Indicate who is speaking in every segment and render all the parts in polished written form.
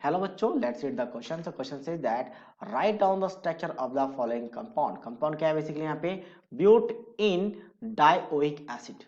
Speaker 1: Hello बच्चों, let's read the question. So question says that write down the structure of the following compound. Compound क्या है basically यहाँ पे? Butane dioic acid.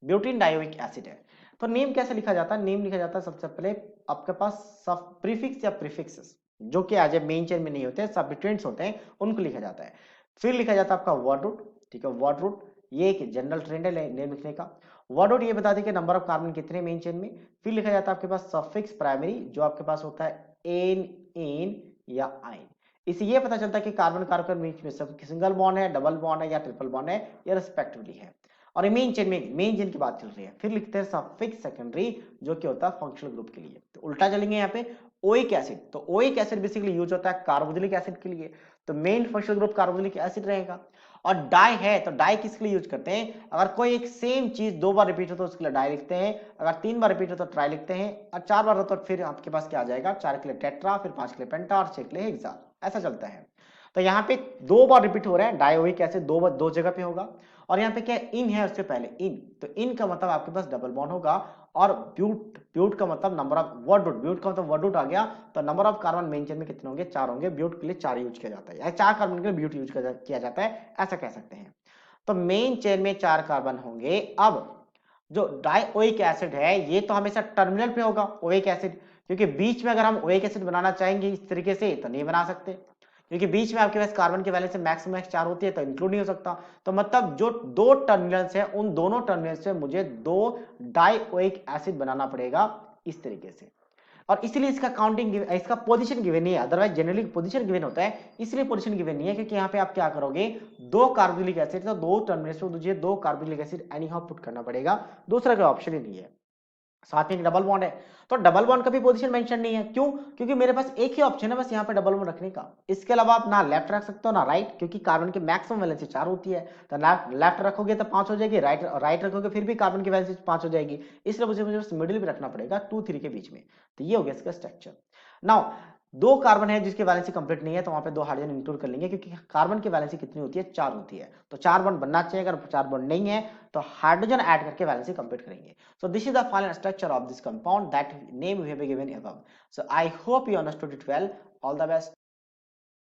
Speaker 1: Butane dioic acid है। तो name कैसे लिखा जाता है? नेम लिखा जाता है सबसे पहले आपके पास सब प्रीफिक्स या प्रीफिक्सेस जो कि आज मेन चेन में नहीं होते, सब्स्टिट्यूएंट्स होते हैं, उनको लिखा जाता है। फिर लिखा जाता है आपका वर्ड रूट। ठीक है, वर्ड रूट ये एक जनरल ट्रेंड है नेम लिखने का। वर्ड रूट ये बता दें कि नंबर ऑफ कार्बन कितने मेन चेन में। फिर लिखा जाता है आपके पास सफिक्स प्राइमरी जो आपके पास होता है एन, इन या आइन। इससे ये पता चलता है कि कार्बन कार्बन बीच में सिंगल बॉन्ड है, डबल बॉन्ड है या ट्रिपल बॉन्ड है, या रिस्पेक्टिवली है। और मेन चेन की बात चल रही है। फिर लिखते हैं सफिक्स सेकेंडरी जो कि होता है फंक्शनल ग्रुप के लिए। तो उल्टा चलेंगे यहाँ पे ओइक एसिड। तो ओइक एसिड बेसिकली यूज होता है कार्बोक्सिलिक एसिड के लिए। तो main functional group carboxylic acid रहेगा। और डाई है तो डाई किसके लिए यूज करते हैं? अगर कोई एक सेम चीज दो बार रिपीट हो तो उसके लिए डाई लिखते हैं, अगर तीन बार रिपीट हो तो ट्राई लिखते हैं, और चार बार हो तो फिर आपके पास क्या आ जाएगा? चार के लिए टेट्रा, फिर पांच के लिए पेंटा और छह के लिए हेक्सा। ऐसा चलता है। तो यहाँ पे दो बार रिपीट हो रहा है डाइओइक एसिड, दो जगह पे होगा। और यहाँ पे क्या इन है उससे पहले इन, तो इन का मतलब आपके पास डबल बॉन्ड होगा। और ब्यूट, ब्यूट का मतलब number of word root, but का मतलब वर्ड रूट आ गया। तो number of carbon main chain में कितने होंगे? चार होंगे। ब्यूट के लिए चार यूज किया जाता है, या चार कार्बन के लिए ब्यूट यूज किया जाता है, ऐसा कह सकते हैं। तो मेन चेन में चार कार्बन होंगे। अब जो डाइओइक एसिड है ये तो हमेशा टर्मिनल पे होगा ओइक एसिड, क्योंकि बीच में अगर हम ओइक एसिड बनाना चाहेंगे इस तरीके से तो नहीं बना सकते, क्योंकि बीच में आपके पास कार्बन की वैलेंस मैक्सिमम चार होती है, तो इंक्लूड नहीं हो सकता। तो मतलब जो दो टर्मिनल्स है उन दोनों टर्मिनल्स से मुझे दो डाइओइक एसिड बनाना पड़ेगा इस तरीके से। और इसलिए इसका काउंटिंग, इसका पोजीशन गिवन नहीं है। अदरवाइज जनरली पोजीशन गिवन होता है, इसलिए पोजीशन गिवन नहीं है क्योंकि यहाँ पे आप क्या करोगे? दो कार्बोक्सिलिक एसिड, तो दो टर्मिनल्स पे मुझे दो carboxylic acid any how put करना पड़ेगा, दूसरा कोई ऑप्शन ही नहीं है। साथ में एक डबल बॉन्ड है, तो डबल बॉन्ड का भी पोजीशन मेंशन नहीं है। क्यों? क्योंकि मेरे पास एक ही ऑप्शन है बस यहाँ पे डबल बॉन्ड रखने का। इसके अलावा आप ना लेफ्ट रख सकते हो ना राइट, क्योंकि कार्बन की मैक्सिमम वैलेंसी चार होती है। तो लेफ्ट रखोगे तो पांच हो जाएगी, राइट रखोगे फिर भी कार्बन की वैलेंसी पांच हो जाएगी। इसलिए मुझे मिडिल में रखना पड़ेगा, 2 3 के बीच में। तो ये हो गया इसका स्ट्रक्चर। नाउ दो कार्बन है जिसकी वैलेंसी कंप्लीट नहीं है, तो वहां पे दो हाइड्रोजन इंक्लूड कर लेंगे, क्योंकि कार्बन की वैलेंसी कितनी होती है? चार होती है। तो चार बॉन्ड बनना चाहिए, अगर चार बॉन्ड नहीं है तो हाइड्रोजन ऐड करके वैलेंसी कंप्लीट करेंगे। So this is the final structure of this compound that name we have given above. So I hope you understood it well. All the best.